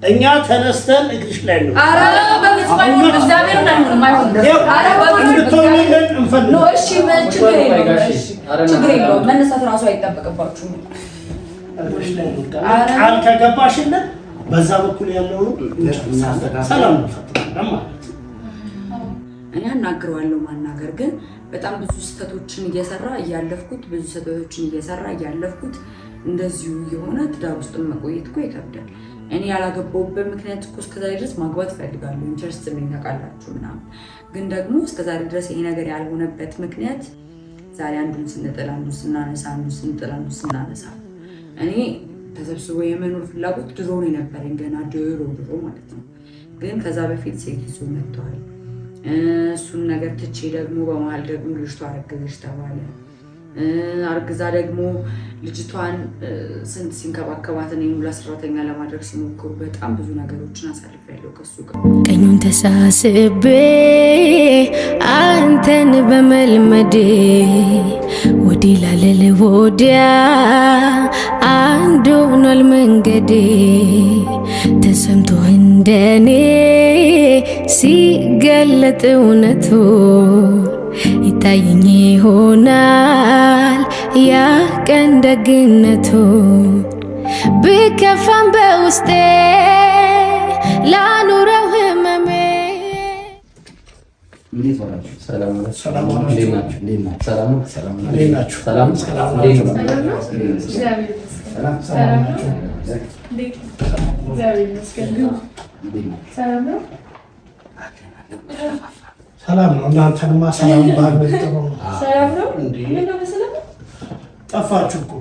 እኛ ተነስተን እግርሽ ላይ ነው። አረ በፍጹም አይሆንም። እግዚአብሔር ነው የማይሆን። አረ በፍጹም ነው። እሺ ችግር የለውም። መነሳት ራሱ አይጠበቅባችሁም። እግርሽ ላይ ነው። ቃል ከገባሽልን በዛ በኩል ያለው ሰላም ነው ማለት እኔ አናግረዋለሁ። ማናገር ግን በጣም ብዙ ስህተቶችን እየሰራ እያለፍኩት እንደዚሁ የሆነ ትዳር ውስጥ መቆየት እኮ ይከብዳል። እኔ ያላገባሁበት ምክንያት እኮ እስከዛሬ ድረስ ማግባት ፈልጋለሁ፣ ኢንተረስት ነኝ ታውቃላችሁ ምናምን። ግን ደግሞ እስከዛሬ ድረስ ይሄ ነገር ያልሆነበት ምክንያት ዛሬ አንዱን ስንጥል አንዱን ስናነሳ እኔ ተሰብስቦ የመኖር ፍላጎት ድሮ ነው የነበረኝ፣ ገና ድሮ ማለት ነው። ግን ከዛ በፊት ሴት ይዞ መጥተዋል። እሱን ነገር ትቼ ደግሞ በመሀል ደግሞ ልጅቷ አረገዘች ተባለ። አርግዛ ደግሞ ልጅቷን ስንት ሲንከባከባት እኔም ለሰራተኛ ለማድረግ ሲሞክሩ በጣም ብዙ ነገሮችን አሳልፌያለሁ ከሱ ጋር። ቀኙን ተሳስቤ አንተን በመልመዴ ወዲህ ላለለ ወዲያ አንድ ሆኗል መንገዴ ተሰምቶ እንደኔ ሲገለጥ እውነቱ ይታየኝ ይሆናል ያ ቀን ደግነቱ ብከፋም በውስጤ ላኑረው ህመሜ። እንዴት ዋላችሁ? ሰላም ነው። ሰላም ነው። እንዴት ናችሁ? ሰላም ነው። ሰላም ነው። እንዴት ናችሁ? ሰላም ሰላም እንዴት ነው? ሰላም ናችሁ? ሰላም ነው። እናንተንማ ሰላም ባልበል ጥሩ ነው። ሰላም ነው እንዴ? ምን ነው መሰለህ ጠፋችሁ እኮ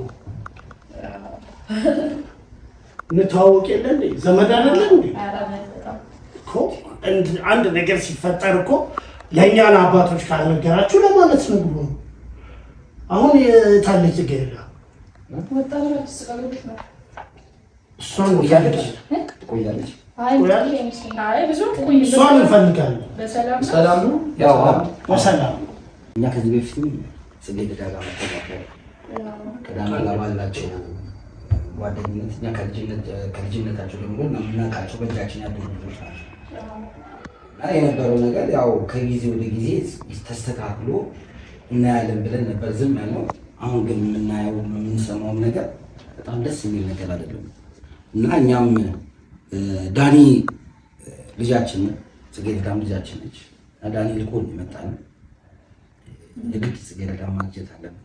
እንተዋወቅ የለ እንዴ? ዘመድ አይደለ እንዴ? እኮ አንድ ነገር ሲፈጠር እኮ ለእኛን አባቶች ካልነገራችሁ ለማለት ነው ብሎ ነው። አሁን የታለች ገዳ እሷን ትቆያለች። እሷን እንፈልጋለን። ሰላም ነው። ያው በሰላም እኛ ከዚህ በፊትም ጽጌ ደጋጋ መተባበር ቀዳማ ጋር ባላቸው ጓደኝነት እኛ ከልጅነታቸው ደግሞ የምናውቃቸው በእጃችን ያሉ ልጆች ናቸው እና የነበረው ነገር ያው ከጊዜ ወደ ጊዜ ተስተካክሎ እናያለን ብለን ነበር ዝም ያለው። አሁን ግን የምናየው የምንሰማው ነገር በጣም ደስ የሚል ነገር አይደለም እና እኛም ዳኒ ልጃችን ጽጌረዳም ልጃችን ነች። ዳኒ ልኮን ይመጣል። የግድ ጽጌረዳም ማግኘት አለብን።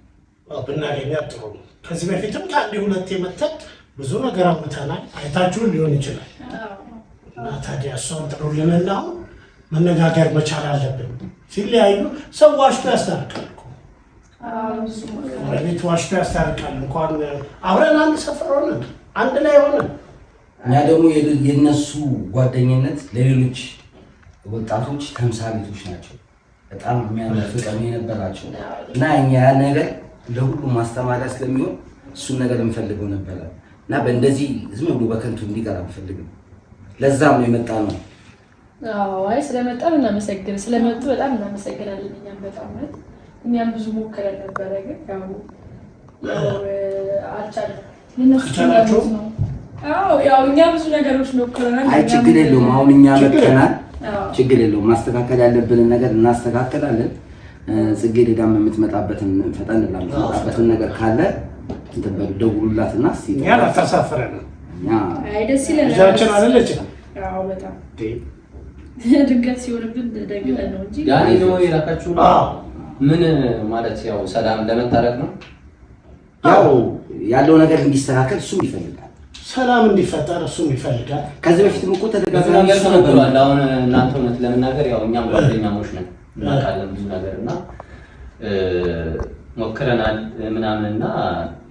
ብናገኛት ጥሩ ነው። ከዚህ በፊትም ከአንድ ሁለቴ መተን ብዙ ነገር አውጥተናል። አይታችሁን ሊሆን ይችላል እና ታዲያ እሷን ጥሩልንና አሁን መነጋገር መቻል አለብን። ሲለያዩ ሰው ዋሽቶ ያስታርቃል እኮ ቤት ዋሽቶ ያስታርቃል። እንኳን አብረን አንድ ሰፈር ሆነን አንድ ላይ ሆነን እኛ ደግሞ የነሱ ጓደኝነት ለሌሎች ወጣቶች ተምሳሌቶች ናቸው። በጣም የሚያምር ፍቅር የነበራቸው እና እኛ ያ ነገር ለሁሉም ማስተማሪያ ስለሚሆን እሱን ነገር እንፈልገው ነበረ እና በእንደዚህ ዝም ብሎ በከንቱ እንዲቀር አንፈልግም። ለዛም ነው የመጣ ነው። አይ ስለመጡ በጣም እናመሰግናለን። እኛም ብዙ ሞክረን ነበረ ግን ያው አልቻልንም። ያው እኛ ብዙ ነገሮች ሞክረናል። አይ ችግር የለውም። አሁን እኛ መጥተናል። ችግር የለውም። ማስተካከል ያለብንን ነገር እናስተካክላለን። ጽጌረዳም የምትመጣበትን ፈጠን የምትመጣበትን ነገር ካለ እንትን በሉ ደውሉላትና እስቲ ያን አታሳፍረን። አይ ደስ ይላል። ልጃችን አይደለች? አዎ በጣም ድንገት ሲሆንብን ደግጠን ነው እንጂ ዳኒ ነው የላካችሁ። ምን ማለት ያው ሰላም ለመታረቅ ነው። ያው ያለው ነገር እንዲስተካከል እሱም ይፈልጋል። ሰላም እንዲፈጠር እሱም ይፈልጋል። ከዚህ በፊትም እኮ ተደጋጋሚ ነገር ተነግሯል። አሁን እናንተ እውነት ለመናገር ያው እኛም ጓደኛሞች ነን እናውቃለን ብዙ ነገር እና ሞክረናል ምናምንና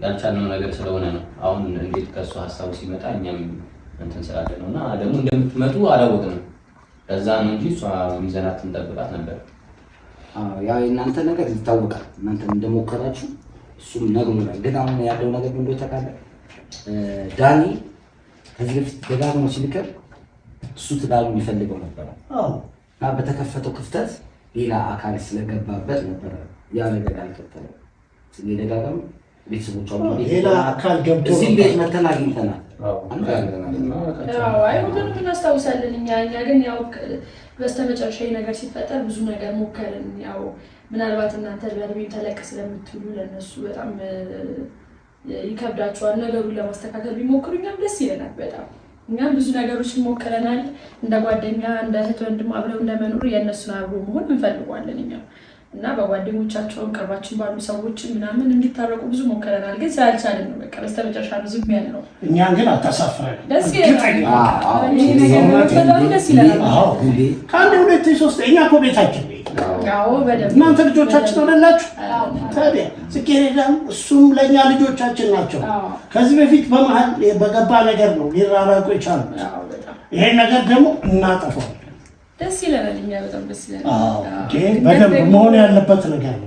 ያልቻልነው ነገር ስለሆነ ነው። አሁን እንዴት ከእሱ ሀሳቡ ሲመጣ እኛም እንትን ስላለ ነው እና ደግሞ እንደምትመጡ አላወቅንም። ከዛ ነው እንጂ እሷ ሚዘናት እንጠብቃት ነበር። ያው የእናንተ ነገር ይታወቃል። እናንተ እንደሞከራችሁ እሱም ነግሮናል። ግን አሁን ያለው ነገር ምን እንደሆነ ታውቃለህ? ዳኒ ከዚህ በፊት ደጋግሞ ሲልከር እሱ ትዳሩ የሚፈልገው ነበር። እና በተከፈተው ክፍተት ሌላ አካል ስለገባበት ነበር ያ ነገር ያልቀጠለው። ስለዚህ ደጋግሞ ቤተሰቦቿ ሌላ አካል ገብቶ እዚህ ቤት መተን አግኝተናል። አይ ሁሉንም እናስታውሳለን እኛ ግን ያው በስተመጨረሻ ነገር ሲፈጠር ብዙ ነገር ሞከርን። ያው ምናልባት እናንተ በእድሜ ተለቅ ስለምትሉ ለነሱ በጣም ይከብዳቸዋል ነገሩን ለማስተካከል ቢሞክሩ እኛም ደስ ይለናል በጣም። እኛም ብዙ ነገሮችን ሞክረናል። እንደ ጓደኛ እንደ እህት ወንድም አብረው እንደመኖር የእነሱን አብሮ መሆን እንፈልጋለን እኛም እና በጓደኞቻቸውን ቅርባችን ባሉ ሰዎችን ምናምን እንዲታረቁ ብዙ ሞከረናል። ግን ስላልቻልን ነው በቃ በስተመጨረሻ ነው ዝም ያልነው። እኛን ግን አታሳፍረን። ደስ ይለናል። ከአንድ ሁለት ሶስት እኛ እኮ ቤታችን እናንተ ልጆቻችን አይደላችሁ? ታዲያ ጽጌረዳም እሱም ለእኛ ልጆቻችን ናቸው። ከዚህ በፊት በመሀል በገባ ነገር ነው ሊራራቁ የቻሉት። ይሄን ነገር ደግሞ እናጠፋው። ደስ ይለናል። እኛ በጣም ደስ ይለናል። በደንብ መሆን ያለበት ነገር ነው።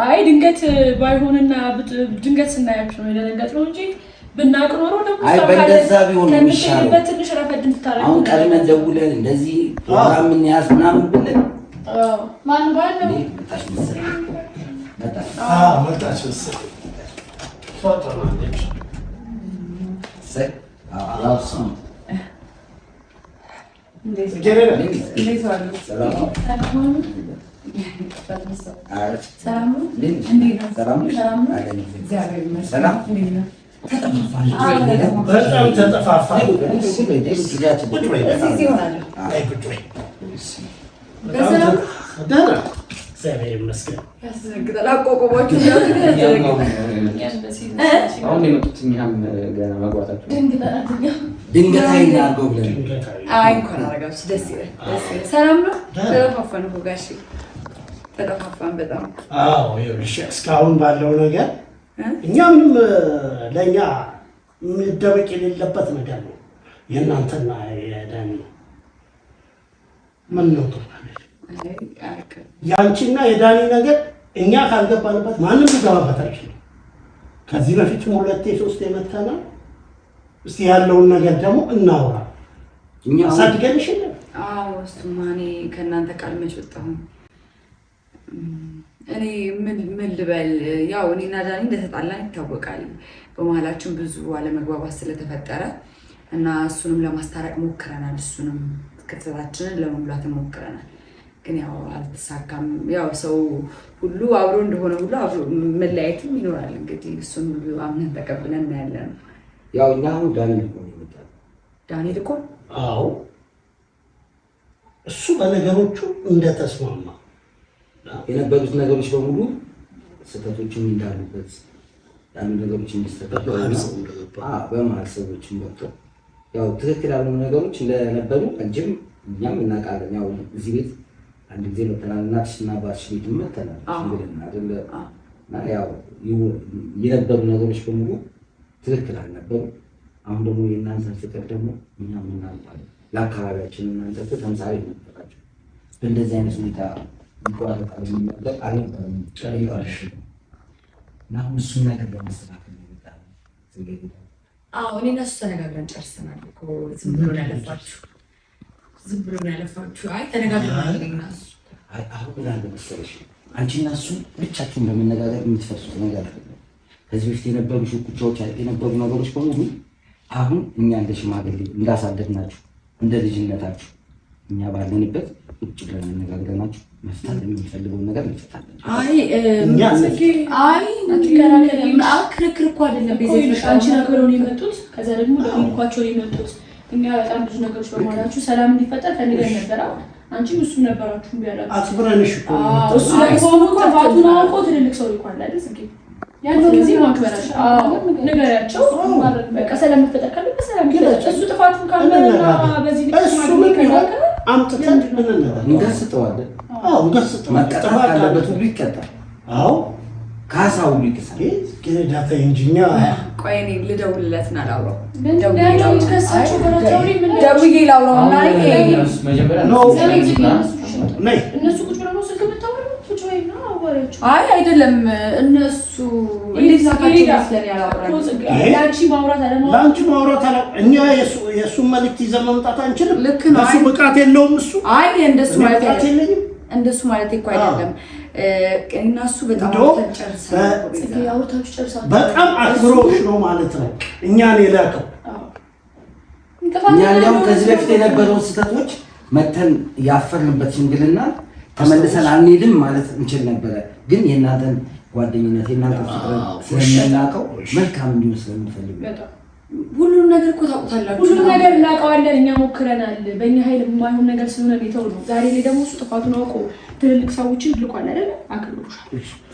አይ ድንገት ባይሆንና ድንገት ስናያችሁ ነው የደነገጥነው እንጂ ብናውቅ ኖሮ ደግሞ በእንደዛ ቢሆን የሚሻለው ትንሽ ረፈድ እንድታረጉ አሁን ቀድመን ደውለን እንደዚህ ፕሮግራም እንያዝ ምናምን ብለን ማን ባለው መጣች መሰለኝ መጣች መሰለኝ ፎቶናለች በጣም ተጠፋፋ። እግዚአብሔር ይመስገን። አሁን የመጡት እኛም ገና መግባታቸው ድንገታዊ እናድርገው ብለን እንኳን አደረጋችሁ። ደስ ይላል። ሰላም ነው። ተጠፋፋን እኮ ጋሼ ተጠፋፋን በጣም። አዎ ይኸውልሽ እስካሁን ባለው ነገር እኛ ምንም ለእኛ የሚደበቅ የሌለበት ነገር ነው። የእናንተና የዳኒ ምን ነው የአንቺና የዳኒ ነገር እኛ ካልገባንበት ማንም ሊገባበት አይችልም። ከዚህ በፊትም 2-3 መተናል። እስቲ ያለውን ነገር ደግሞ እናውራ። እኛ ሳድገንሽ እሱማ እኔ ከእናንተ ቃል መች ወጣሁኝ። እኔ ምን ልበል፣ ያው እኔና ዳኒ እንደተጣላን ይታወቃል። በመሀላችን ብዙ አለመግባባት ስለተፈጠረ እና እሱንም ለማስታረቅ ሞክረናል። እሱንም ክፍተታችንን ለመሙላት ሞክረናል። ግን ያው አልተሳካም። ያው ሰው ሁሉ አብሮ እንደሆነ ሁሉ አብሮ መለያየትም ይኖራል። እንግዲህ እሱን ሁሉ አምነን ተቀብለን እናያለን። ያው እኛ አሁን ዳኒ ልኮ ይመጣል። ዳኒ ልኮ? አዎ እሱ በነገሮቹ እንደተስማማ የነበሩት ነገሮች በሙሉ ስህተቶችም እንዳሉበት ያሉ ነገሮች እንዲስተካከሉ በመሀል ሰዎችን መጥተው ያው ትክክል ያልሆኑ ነገሮች እንደነበሩ እንጂም እኛም እናውቃለን። ያው እዚህ ቤት አንድ ጊዜ መተናል። እናትሽና አባትሽ ቤት መተናል እንግዲህ አይደለ እና ያው የነበሩ ነገሮች በሙሉ ትክክል አልነበሩ። አሁን ደግሞ የእናንተን ፍቅር ደግሞ እኛም እናውቃለን። ለአካባቢያችን እናንተ ተምሳሌ ነበራችሁ። በእንደዚህ አይነት ሁኔታ ይቆራረጣል የሚመጣ አልነበረም እና አሁን እሱን ነገር በማስተካከል ነው የመጣው። እኔ እና እሱ ተነጋግረን ጨርሰናል እኮ። ዝም ብሎ ነው ያለፋችሁ። አይ ተነጋግረናል እና እሱ አሁን ምን አለ መሰለሽ፣ አንቺና እሱ ብቻችሁን በመነጋገር የምትፈርሱት ነገር አይደለም። ከዚህ በፊት የነበሩ ሽኩቻዎች የነበሩ ነገሮች በሙሉ አሁን እኛ እንደ ሽማግሌ እንዳሳደግናችሁ እንደ ልጅነታችሁ እኛ ባለንበት ቁጭ ብለን አነጋግረናችሁ መፍታት የሚፈልገውን ነገር እንፈታለን። ክርክር እኮ አይደለም። አንቺ ነገሩን የመጡት ከዛ ደግሞ ለሚልኳቸው የመጡት እኛ በጣም ብዙ ነገሮች በመሆናችሁ ሰላም እንዲፈጠር ፈልገን ነበር። አንቺም እሱ ነበራችሁ ቢያላችሁ አክብረንሽ እኮ እሱ ሆኖ ጥፋቱን አውቆ ትልልቅ ሰው ይኳል አይደል ጽጌ ያን ጊዜ ማክበራሽ ነገራቸው በቃ ሰላም እንፈጠር ካለ በሰላም ይፈጠር። እሱ ጥፋቱን ካለና በዚህ ልክ አምጥተን እንገስጠዋለን። እንገስጠዋለን። መቀጣት ካለበት ሁሉ ይቀጣል። ካሳ ሁሉ ይከሳል። ግን ዳታ ኢንጂኛ ቆይ እኔ ልደውልለትና ላውራው። ደውዬ ላውራው እና እነሱ ቁጭ ብለው ነው ስልክ የምታወራው? ቁጭ ወይ ነው አዋሪያቸው? አይ አይደለም፣ እነሱ እንዴት ሳካቸው መስለን ያላወራው ለአንቺ ማውራት አለ እኛ የእሱን መልዕክት ይዘን መምጣት አንችልም። ልክ ነው። እሱ ብቃት የለውም። እሱ አይ እንደሱ ማለት እኮ አይደለም። እና እሱ በጣም በጣም አክብሮሽ ነው ማለት ነው እኛን የላከው። እኛ እንዲያውም ከዚህ በፊት የነበረውን ስህተቶች መተን ያፈርንበት ሽምግልና ተመልሰን አንሄድም ማለት እንችል ነበረ። ግን የእናንተን ጓደኝነት የእናንተን ፍቅር ስለምናውቀው መልካም እንዲሆን ስለምንፈልግ ሁሉም ነገር እኮ ታውቁታላችሁ። ሁሉም ነገር እናውቀዋለን። እኛ ሞክረናል። በእኛ ኃይል የማይሆን ነገር ስለሆነ ቤተው ነው። ዛሬ ላይ ደግሞ እሱ ጥፋቱን አውቆ ትልልቅ ሰዎችን ልቋል አይደለ? አክብሮሻል።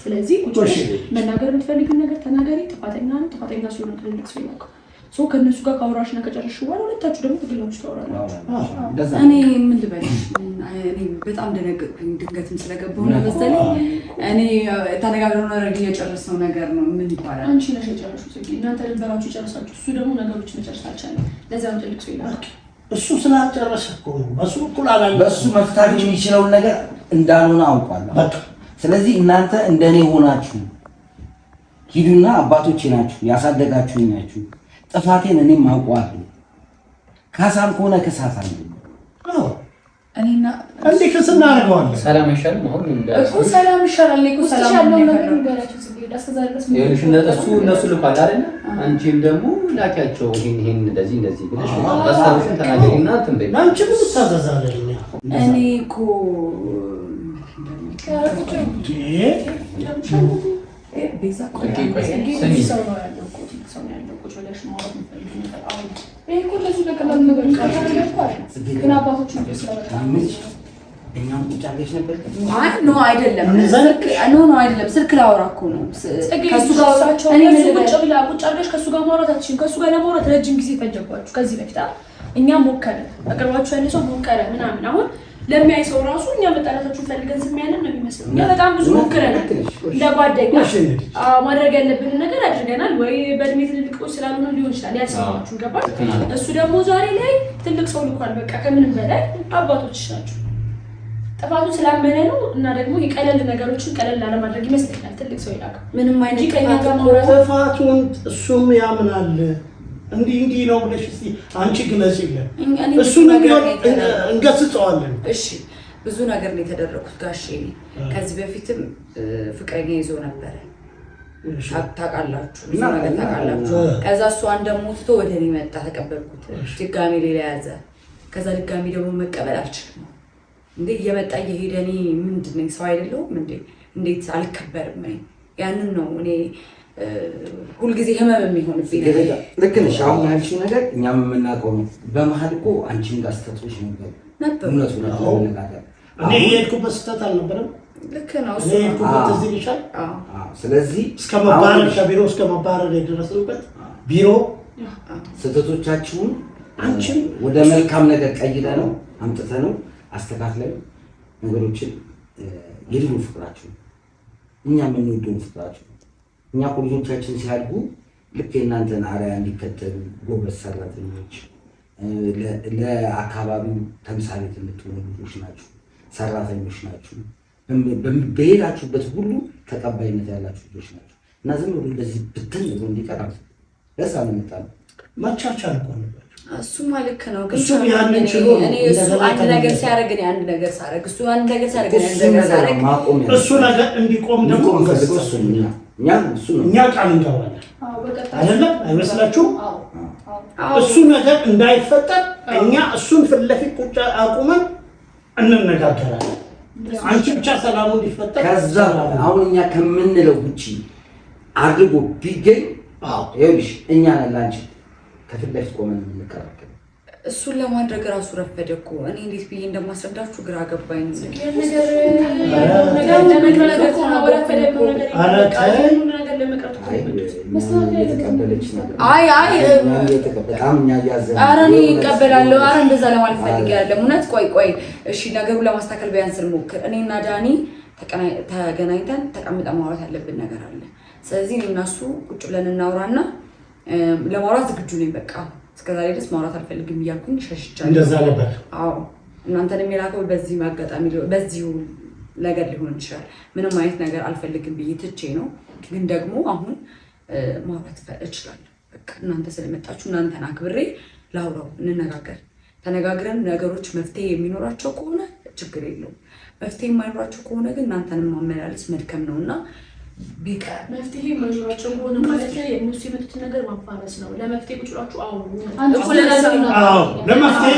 ስለዚህ ቁጭ መናገር የምትፈልጊውን ነገር ተናገሪ። ጥፋተኛ ነው። ጥፋተኛ ስለሆነ ትልልቅ ሰው ይላቀው ሰው ከነሱ ጋር ካወራሽና ከጨረስሽ በኋላ ሁለታችሁ ደግሞ ትግላችሁ ታወራላችሁ። እኔ ምን ልበል፣ እኔ በጣም ደነገጥኩኝ። ድንገትም ስለገባሁ ነው መሰለኝ። እኔ ተነጋግረን ኦልሬዲ የጨረስነው ነገር ነው። ምን ይባላል? አንቺ ነሽ የጨረሱት እንጂ እናንተ ድንበራችሁ ጨርሳችሁ፣ እሱ ደግሞ ነገሮች መጨረስ አልቻለም። ለዛ ነው ትልቅ ሰው ይላል። እሱ ስላልጨረሰ እኮ ነው። በሱ እኩል አላለ። በሱ መፍታት የሚችለውን ነገር እንዳልሆነ አውቃለሁ። ስለዚህ እናንተ እንደኔ ሆናችሁ ሂዱና አባቶቼ ናችሁ፣ ያሳደጋችሁኝ ናችሁ። ጥፋቴን እኔም አውቀዋለሁ። ካሳም ከሆነ ክሳት አለ። እኔና እንዴ ክስ እናደርገዋለን። ሰላም አይሻልም? አሁን እኮ ሰላም ይሻላል። እኮ ሰላም ነው ነገር እነሱ ልኳል አይደል? አንቺም ደግሞ ላኪያቸው ይሄን እንደዚህ ብለሽ አስተውሽን ተናገሪና ትንበይ። አንቺ ምን ታዘዛለኝ? እኔ እኮ ቤዛ ሰው ነው ያለው እኮ ሰው ነው ያለው ቁጭ ብለሽ ማውራት የምትፈልጊው አሁን ይሄ እኮ እንደዚህ በቀላሉ ነገር ግን አባቶች ነው ስለበቃ እኛም ቁጭ አድርገሽ ነበር። አይ ኖ አይደለም፣ ስልክ ላወራ እኮ ነው ከሱ ጋር እኔ ቁጭ አድርገሽ ከሱ ጋር ማውራት አትችይም። ከሱ ጋር ለማውራት ረጅም ጊዜ ፈጀባችሁ። ከዚህ በፊት እኛም ሞከረ አቅርባችሁ ያለ ሰው ሞከረ ምናምን አሁን ለሚያይ ሰው ራሱ እኛ መጣላታችሁን ፈልገን ዝም ያለን ነው የሚመስለው። እኛ በጣም ብዙ ሞክረናል። ለጓደኛ ማድረግ ያለብን ነገር አድርገናል። ወይ በእድሜ ትልልቆች ስላልሆነ ሊሆን ይችላል ያልሰማችሁ ገባል። እሱ ደግሞ ዛሬ ላይ ትልቅ ሰው ልኳል። በቃ ከምንም በላይ አባቶች ናቸው። ጥፋቱን ስላመነ ነው እና ደግሞ የቀለል ነገሮችን ቀለል ላለማድረግ ይመስለኛል ትልቅ ሰው ይላል። ምንም አይነት ጥፋቱን እሱም ያምናል። እንዲህ ነው ብለሽ እስቲ አንቺ ግለጽልኝ። እሱ ነገር እንገስጸዋለን። እሺ ብዙ ነገር ነው የተደረኩት ጋሼ። ከዚህ በፊትም ፍቅረኛ ይዞ ነበር ታውቃላችሁ፣ ብዙ ነገር ታውቃላችሁ። ከዛ እሱ ደግሞ ትቶ ወደ እኔ መጣ፣ ተቀበልኩት። ድጋሚ ሌላ ያዘ። ከዛ ድጋሚ ደግሞ መቀበል አልችልም እንዴ እየመጣ እየሄደ እኔ ምንድን ነኝ ሰው አይደለሁም እንዴ? እንዴት አልከበርም? ያንን ነው እኔ ሁልጊዜ ህመም የሚሆንብኝ ነገር። ልክ ነሽ። አሁን ያልሽው ነገር እኛም የምናውቀው ነው። በመሀል እኮ አንቺን ጋር ስተቶች ነበር። እውነቱ ነው ነገር እኔ የሄድኩበት ስህተት አልነበረም። ልክ ነው። እኔ የሄድኩበት እዚህ ይሻል። ስለዚህ እስከ መባረር ከቢሮ እስከ መባረር የደረስንበት ቢሮ ስህተቶቻችሁን አንቺን ወደ መልካም ነገር ቀይረ ነው አምጥተ ነው አስተካክለን ነገሮችን የድሮ ፍቅራችሁ እኛ የምንወደውን ፍቅራችሁ እኛ ልጆቻችን ሲያድጉ ልክ የእናንተን አርአያ እንዲከተሉ ጎበዝ ሰራተኞች፣ ለአካባቢው ተምሳሌት የምትሆኑ ልጆች ናችሁ፣ ሰራተኞች ናችሁ። በሄዳችሁበት ሁሉ ተቀባይነት ያላችሁ ልጆች ናችሁ እና ዝም ብሎ እንደዚህ ብትን ብሎ እንዲቀር ለዛ ነው የምጣለው። መቻቻል እኮ ነበር። እሱማ ልክ ነው። ግን እሱ ያንን ችሎ እሱ አንድ ነገር ሲያደርግ እኔ አንድ ነገር ሳደርግ እሱ አንድ ነገር ሲያደርግ እኔ አንድ ነገር ሳደርግ እሱ ነገር እንዲቆም ደግሞ እኛ ቃል እንገባለን አይደለም? አይመስላችሁም? እሱ ነገር እንዳይፈጠር እኛ እሱን ፊት ለፊት ቁጭ አቁመን እንነጋገራለን። አንቺ ብቻ ሰላሙ እንዲፈጠር ከዛ አሁን እኛ ከምንለው ውጪ አድርጎ ቢገኝ ይኸውልሽ እኛ ነን ላንቺ ከፊት ለፊት ቆመን የምንከራከር። እሱን ለማድረግ ራሱ ረፈደ እኮ። እኔ እንዴት ብዬ እንደማስረዳችሁ ግራ ገባኝ። ኧረ እኔ እቀበላለሁ። ኧረ እንደዛ ለማለት ፈልጌ አይደለም። እውነት ቆይ እሺ፣ ነገሩን ለማስተካከል ቢያንስ እንሞክር። እኔና ዳኒ ተገናኝተን ተቀምጠን ማውራት ያለብን ነገር አለ። ስለዚህ እኔ እና እሱ ቁጭ ብለን እናውራና ለማውራት ዝግጁ ነኝ። በቃ እስከዛሬ ድረስ ማውራት አልፈልግም እያልኩኝ ሸሽቻለሁ። እንደዛ ነበር። አዎ እናንተንም የላከው በዚህ አጋጣሚ በዚሁ ነገር ሊሆን ይችላል። ምንም አይነት ነገር አልፈልግም ብዬ ትቼ ነው። ግን ደግሞ አሁን ማውራት እችላለሁ። በቃ እናንተ ስለመጣችሁ እናንተን አክብሬ ላውራው፣ እንነጋገር። ተነጋግረን ነገሮች መፍትሄ የሚኖራቸው ከሆነ ችግር የለውም። መፍትሄ የማይኖራቸው ከሆነ ግን እናንተንም ማመላለስ መድከም ነው እና ቢቀር መፍትሄ መኖራቸው ሆነ ማለት የእነሱ የመጡትን ነገር ማፋረስ ነው። ለመፍትሄ ቁጭላችሁ አሁን ለመፍትሄ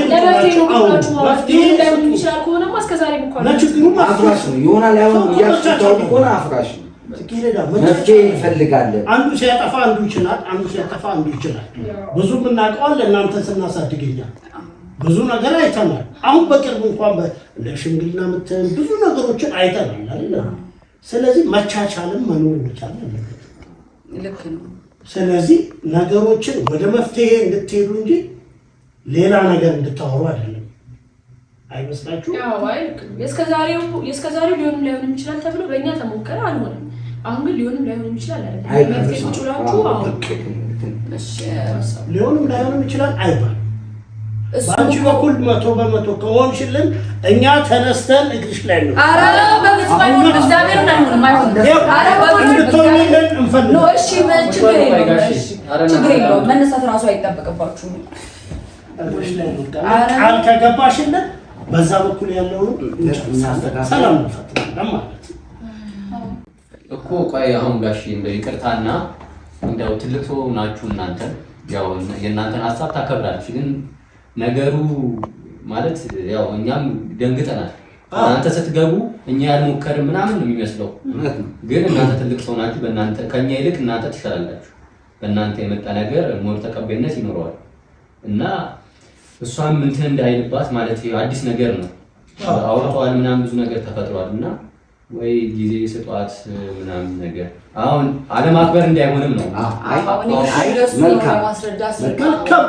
ላይሆን ይችላል ከሆነማ እስከዛሬ ለችግሩ አፍራሽ ነው ይሆናል አይሆንም እያልኩታው ሆነ አፍራሽ ነው። መፍትሄ እንፈልጋለን። አንዱ ሲያጠፋ አንዱ ይችላል፣ አንዱ ሲያጠፋ አንዱ ይችላል። ብዙ የምናውቀዋል ለእናንተ ስናሳድግኛል ብዙ ነገር አይተናል። አሁን በቅርብ እንኳን ለሽምግልና ምትን ብዙ ነገሮችን አይተናል አይደል? ስለዚህ መቻቻልም መኖር ይቻላል አለበት። ልክ ነው። ስለዚህ ነገሮችን ወደ መፍትሄ እንድትሄዱ እንጂ ሌላ ነገር እንድታወሩ አይደለም። አይመስላችሁ? ያው አይ የእስከዛሬው ሊሆንም ላይሆንም ይችላል ተብሎ በእኛ ተሞከረ አልሆነም። አሁን ግን ሊሆንም ላይሆንም ይችላል አይደል? መፍትሄ ቁጭላችሁ አሁን ሊሆንም ላይሆንም ይችላል አይባል። በአንቺ በኩል 100% ከሆንሽልን እኛ ተነስተን እግርሽ ላይ ነው። ኧረ በፍጹም አይሆንም። እግዚአብሔርን አይሆንም አይሆንም። ኧረ እንድትሆኝልን እንፈልግ ነው። እሺ ችግር የለውም። መነሳት ራሱ አይጠበቅባችሁም። እግርሽ ላይ ነው። ቃል ከገባሽልን በዛ በኩል ያለውን ሰላም እንፈጥራለን ማለት እኮ። ቆይ አሁን ጋሽ እንደው ይቅርታና እንደው ትልቅ ሰው ናችሁ እናንተ፣ ያው የእናንተን ሀሳብ ታከብራለች ግን ነገሩ ማለት ያው እኛም ደንግጠናል። እናንተ ስትገቡ እኛ ያልሞከርን ምናምን ነው የሚመስለው፣ ግን እናንተ ትልቅ ሰው ናችሁ። በእናንተ ከኛ ይልቅ እናንተ ትሻላላችሁ። በእናንተ የመጣ ነገር ሞር ተቀባይነት ይኖረዋል እና እሷም እንትን እንዳይልባት ማለት አዲስ ነገር ነው አውርተዋል ምናምን ብዙ ነገር ተፈጥሯል እና ወይ ጊዜ ስጧት ምናምን ነገር አሁን አለማክበር እንዳይሆንም ነው።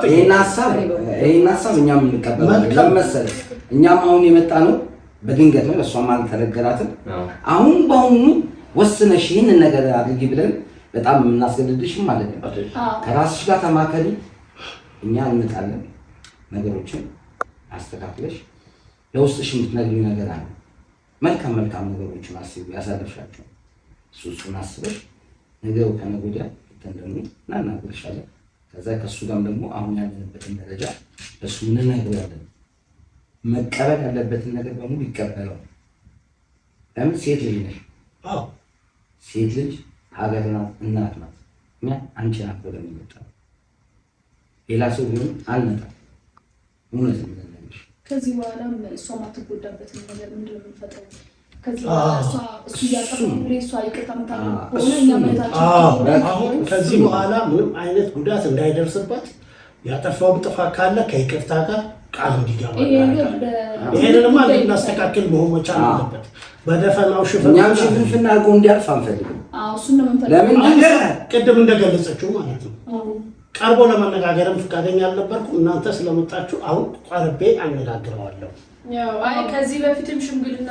ይሄን ሀሳብ እኛም እንቀበላለን። ለመሰለህ እኛም አሁን የመጣ ነው በድንገት ነው፣ እሷም አልተነገራትም። አሁን በአሁኑ ወስነሽ ይህንን ነገር አድርጊ ብለን በጣም የምናስገድድሽም ማለት ነው። ከራስሽ ጋር ተማከሪ፣ እኛ እንመጣለን። ነገሮችን አስተካክለሽ ለውስጥሽ የምትነግሪው ነገር አለ። መልካም ነገሮችን አስቢ፣ ያሳልፍሻቸው እሱን አስበሽ ነገው ከነገ ወዲያ ደግሞ እናናግርሻለን። ከዛ ከእሱ ጋርም ደግሞ አሁን ያለንበትን ደረጃ እሱ እንነግረዋለን። መቀበል ያለበትን ነገር በሙሉ ይቀበለው። ለምን ሴት ልጅ ነሽ። ሴት ልጅ ሀገር ናት፣ እናት ናት። እኛ አንቺን አክብረን የመጣነው ሌላ ሰው ቢሆን አልመጣም። እውነት ነው። ከዚህ በኋላ እሷ ማትጎዳበትን ነገር ምንድን ነው የምንፈጥረው? ከዚህ በኋላ እሱ እያጠፋ እሷ ይቅርታ ሆነ እኛ ማለታችን ከዚህ በኋላ ምንም አይነት ጉዳት እንዳይደርስበት ያጠፋው ጥፋት ካለ ከይቅርታ ጋር ቃል እንዲገባ ይሄንንማ እንድናስተካክል መሆን መቻል አለበት። በደፈናው እኛም ሽፍንፍና አድርጎ እንዲያልፍ አንፈልግም። እሱን ነው የምንፈልገው። ለምን ቅድም እንደገለጸችው ማለት ነው ቀርቦ ለመነጋገርም ፈቃደኛ አልነበርኩም። እናንተ ስለመጣችሁ አሁን ቀርቤ አነጋግረዋለሁ። ያው አይ ከዚህ በፊትም ሽምግልና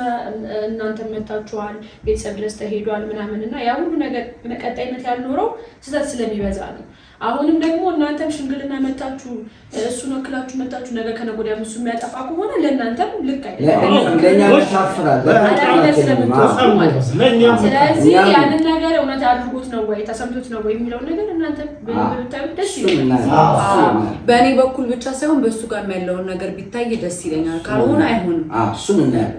እናንተ መታችኋል፣ ቤተሰብ ድረስ ተሄዷል ምናምን እና ያ ሁሉ ነገር ቀጣይነት ያልኖረው ስህተት ስለሚበዛ ነው። አሁንም ደግሞ እናንተም ሽምግልና መታችሁ እሱን ወክላችሁ መታችሁ ነገ ከነገ ወዲያ እሱ የሚያጠፋ ከሆነ ለእናንተም ልክ አይደለም። ስለዚህ ያንን ነገር እውነት አድርጎት ነው ወይ ተሰምቶት ነው ወይ የሚለውን ነገር እናንተ ብታዩ ደስ ይለኛል። በእኔ በኩል ብቻ ሳይሆን በእሱ ጋር ያለውን ነገር ቢታይ ደስ ይለኛል። ካልሆነ አይሆንም። እሱን እናያለን።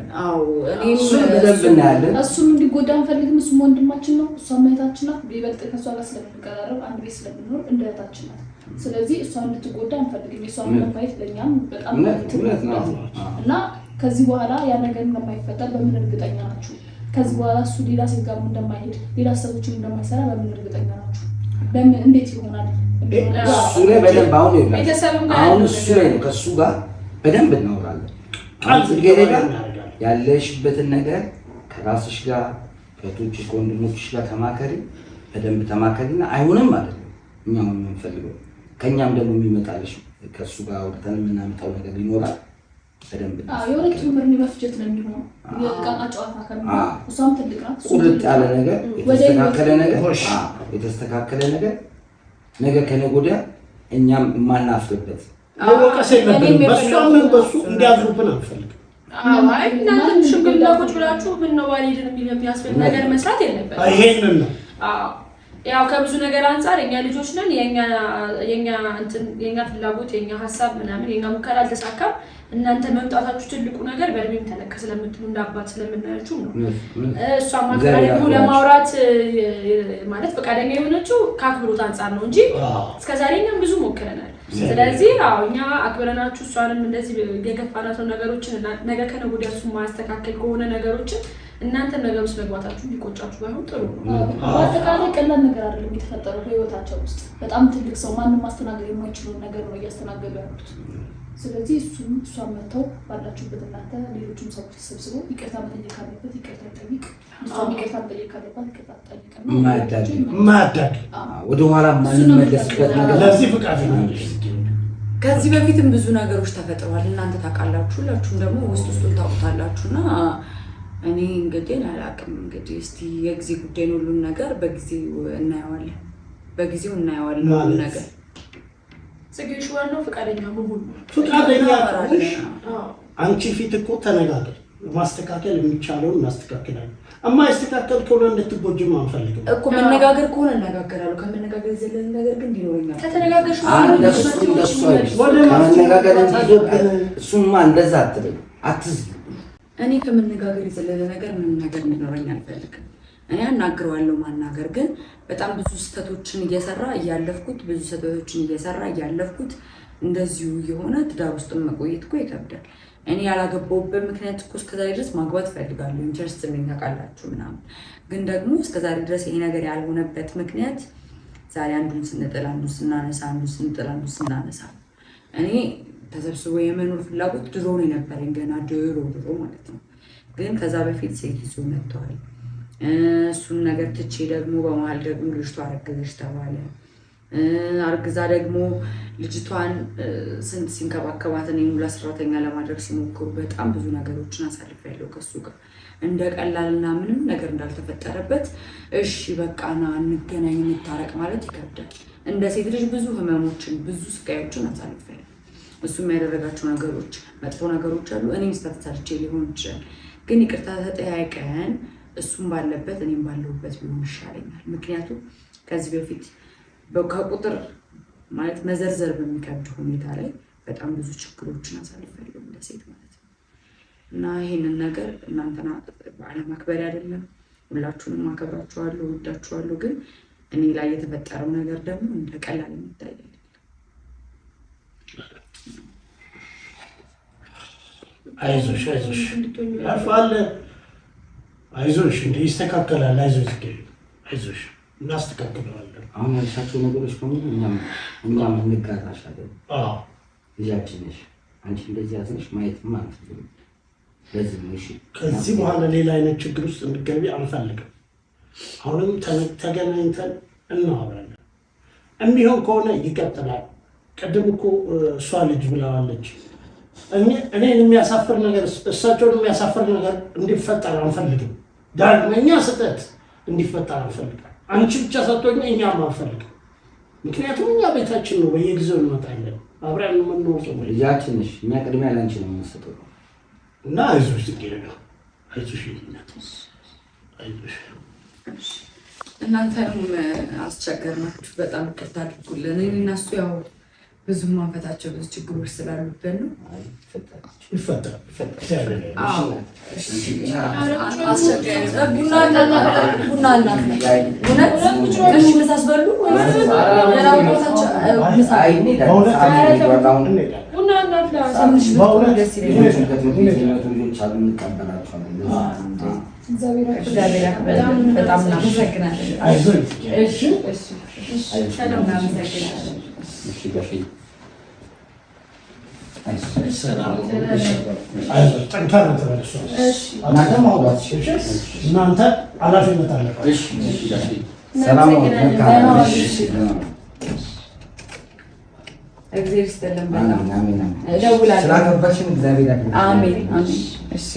እሱን በደንብ እናያለን። እሱም እንዲጎዳ አንፈልግም። እሱም ወንድማችን ነው፣ እሷም እህታችን ናት። ይበልጥ ከእሷ ጋር ስለምንቀራረብ አንድ ቤት ስለምንኖር እንደ እህታችን ናት። ስለዚህ እሷ እንድትጎዳ አንፈልግም። የእሷን መፋየት ለእኛም በጣም እና ከዚህ በኋላ ያ ነገር እንደማይፈጠር በምን እርግጠኛ ናችሁ? ከዚህ በኋላ እሱ ሌላ ሴት ጋር እንደማይሄድ ሌላ ሰዎችን እንደማይሰራ በምን እርግጠኛ ናችሁ? በምን እንዴት ይሆናል? እሱ ላይ በደንብ አሁን እሱ ላይ ነው ከእሱ ጋር በደንብ እናወራለን። ጽጌረዳ ያለሽበትን ነገር ከራስሽ ጋር ከእህቶችሽ ከወንድሞችሽ ጋር ተማከሪ፣ በደንብ ተማከሪና አይሆንም ማለት ነው እኛ የምንፈልገው ከእኛም ደግሞ የሚመጣልሽ ከእሱ ጋር አውርተን የምናመጣው ነገር ይኖራል። በደንብ የሁለቱም ምር መፍጀት ነው የሚሆነው። የቃቃ ጨዋታ ከሚሆን እሷም ትልቅ ናት። ቁርጥ ያለ ነገር የተስተካከለ ነገር ነገ ከነገ ወዲያ እኛም የማናፍርበት ወቀስ የለብንም። በሱ እንዲያዝሩብን አንፈልግም። አይ እናንተም ሽምግልና ቁጭ ብላችሁ ምን ነው ዋሊድን የሚያስብል ነገር መስራት የለበትም። ይሄንን ነው ያው ከብዙ ነገር አንፃር የኛ ልጆች ነን። የኛ ፍላጎት የኛ ሀሳብ ምናምን የኛ ሙከራ አልተሳካም። እናንተ መምጣታችሁ ትልቁ ነገር በእድሜም ተለቀ ስለምትሉ እንዳባት ስለምናያችሁ ነው። እሷ ማከራ ደግሞ ለማውራት ማለት ፈቃደኛ የሆነችው ከአክብሮት አንፃር ነው እንጂ እስከዛሬ እኛም ብዙ ሞክረናል። ስለዚህ አዎ እኛ አክብረናችሁ እሷንም እንደዚህ የገፋናቸው ነገሮችን እና ነገ ከነገ ወዲያ እሱ ማስተካከል ከሆነ ነገሮችን እናንተ ነገር ውስጥ መግባታችሁ ሊቆጫችሁ ባይሆን ጥሩ ነው። አጠቃላይ ቀላል ነገር አይደለም የተፈጠረው በህይወታቸው ውስጥ በጣም ትልቅ ሰው ማንም ማስተናገድ የማይችለው ነገር ነው እያስተናገዱ ያሉት። ስለዚህ እሷን መተው ባላችሁበት እናንተ ሌሎችም ሰዎች ተሰብስበው ይቅርታ መጠየቅ ካለበት ይቅርታ ይጠይቅ፣ እሷም ይቅርታ መጠየቅ ካለባት ይቅርታ ትጠይቅ ነው። ማዳግ ወደኋላ ማንመለስበት ነገር ለዚህ ፍቃድ ነው። ከዚህ በፊትም ብዙ ነገሮች ተፈጥረዋል። እናንተ ታውቃላችሁ፣ ሁላችሁም ደግሞ ውስጡን ታውቁታላችሁና እኔ እንግዲህ አላውቅም። እንግዲህ እስቲ የጊዜ ጉዳይ ነው። ሁሉም ነገር በጊዜው እናየዋለን። ሁሉም ነገር ጽጌሽ ዋናው ፈቃደኛ መሆን ነው። ፈቃደኛ ከሆንሽ አንቺ ፊት እኮ ተነጋገር። ማስተካከል የሚቻለውን እናስተካክላለን። የማይስተካከል ከሆነ እንድትጎጂም አንፈልግም እኮ። መነጋገር ከሆነ እነጋገራለሁ። ከመነጋገር የዘለለ ነገር ግን ሊኖረኛል። ከተነጋገርሽ እሱማ እንደዛ አትበይ፣ አትዝጊ። እኔ ከመነጋገር የዘለለ ነገር ምንም ነገር እንዲኖረኝ አልፈልግም። እኔ አናግረዋለሁ። ማናገር ግን በጣም ብዙ ስህተቶችን እየሰራ እያለፍኩት እንደዚሁ የሆነ ትዳር ውስጥ መቆየት እኮ ይከብዳል። እኔ ያላገባሁበት ምክንያት እኮ እስከዛሬ ድረስ ማግባት ፈልጋለሁ፣ ኢንተረስት ነኝ ታውቃላችሁ ምናምን። ግን ደግሞ እስከዛሬ ድረስ ይሄ ነገር ያልሆነበት ምክንያት ዛሬ አንዱን ስንጥል አንዱን ስናነሳ እኔ ተሰብስቦ የመኖር ፍላጎት ድሮ ነው የነበረኝ፣ ገና ድሮ ማለት ነው። ግን ከዛ በፊት ሴት ይዞ መጥተዋል። እሱን ነገር ትቼ ደግሞ በመሀል ደግሞ ልጅቷ አረገዘች ተባለ። አርግዛ ደግሞ ልጅቷን ስንት ሲንከባከባት እኔን ሁላ ሰራተኛ ለማድረግ ሲሞክሩ በጣም ብዙ ነገሮችን አሳልፌያለሁ ከሱ ጋር እንደ ቀላልና ምንም ነገር እንዳልተፈጠረበት። እሺ በቃ ና እንገናኝ እንታረቅ ማለት ይከብዳል። እንደ ሴት ልጅ ብዙ ህመሞችን ብዙ ስቃዮችን አሳልፌያለሁ። እሱም ያደረጋቸው ነገሮች መጥፎ ነገሮች አሉ። እኔም ስተትሰርቼ ሊሆን ይችላል። ግን ይቅርታ ተጠያይቀን እሱም ባለበት እኔም ባለሁበት ቢሆን ይሻለኛል። ምክንያቱም ከዚህ በፊት ከቁጥር ማለት መዘርዘር በሚከብድ ሁኔታ ላይ በጣም ብዙ ችግሮችን አሳልፌያለሁ እንደ ሴት ማለት ነው። እና ይሄንን ነገር እናንተና ባለማክበር አይደለም፣ ሁላችሁንም አከብራችኋለሁ፣ ወዳችኋለሁ። ግን እኔ ላይ የተፈጠረው ነገር ደግሞ እንደ ቀላል የሚታይ አይዞሽ ያልፋል። አይዞሽ እንደ ይስተካከላል። አይዞሽ እናስተካክለዋለን። አሁን ያልሻቸው ነገሮች በሙሉ እኛም እንጋራሻለን። ልጃችን ነሽ አንቺ፣ እንደዚህ ያዝነሽ ማየትም አንፈልግም። ለዚህ ነው እሺ፣ ከዚህ በኋላ ሌላ አይነት ችግር ውስጥ እንድትገቢ አንፈልግም። አሁንም ተገናኝተን እናወራለን። የሚሆን ከሆነ ይቀጥላል። ቅድም እኮ እሷ ልጅ ብለዋለች። እኔን የሚያሳፍር ነገር እሳቸውን የሚያሳፍር ነገር እንዲፈጠር አንፈልግም። ዳግመኛ ስህተት እንዲፈጠር አንፈልግም። አንቺ ብቻ ሰጥቶኝ እኛም አንፈልግም። ምክንያቱም እኛ ቤታችን ነው፣ በየጊዜው እንመጣለን፣ አብረን የምንኖር ሰው ልጃችን ነሽ። እኛ ቅድሚያ ላንቺ ነው የምንሰጠው እና አይዞሽ ትጌረጋ አይዞሽ አይዞሽ። እናንተንም አስቸገርናችሁ፣ በጣም ይቅርታ አድርጉልን። እኔ እና እሱ ያው ብዙ ማንፈታቸው ብዙ ችግሮች ስላሉብን ነው። ይፈጠራል። ቡና ምሳስበሉ በጣም ጠንካራ ተመልሶ እናንተ ኃላፊነት አለባችሁ። እግዚአብሔር ይስጥልን። በጣም ስላከበርሽን እግዚአብሔር ያክብርሽ። አሜን አሜን። እሺ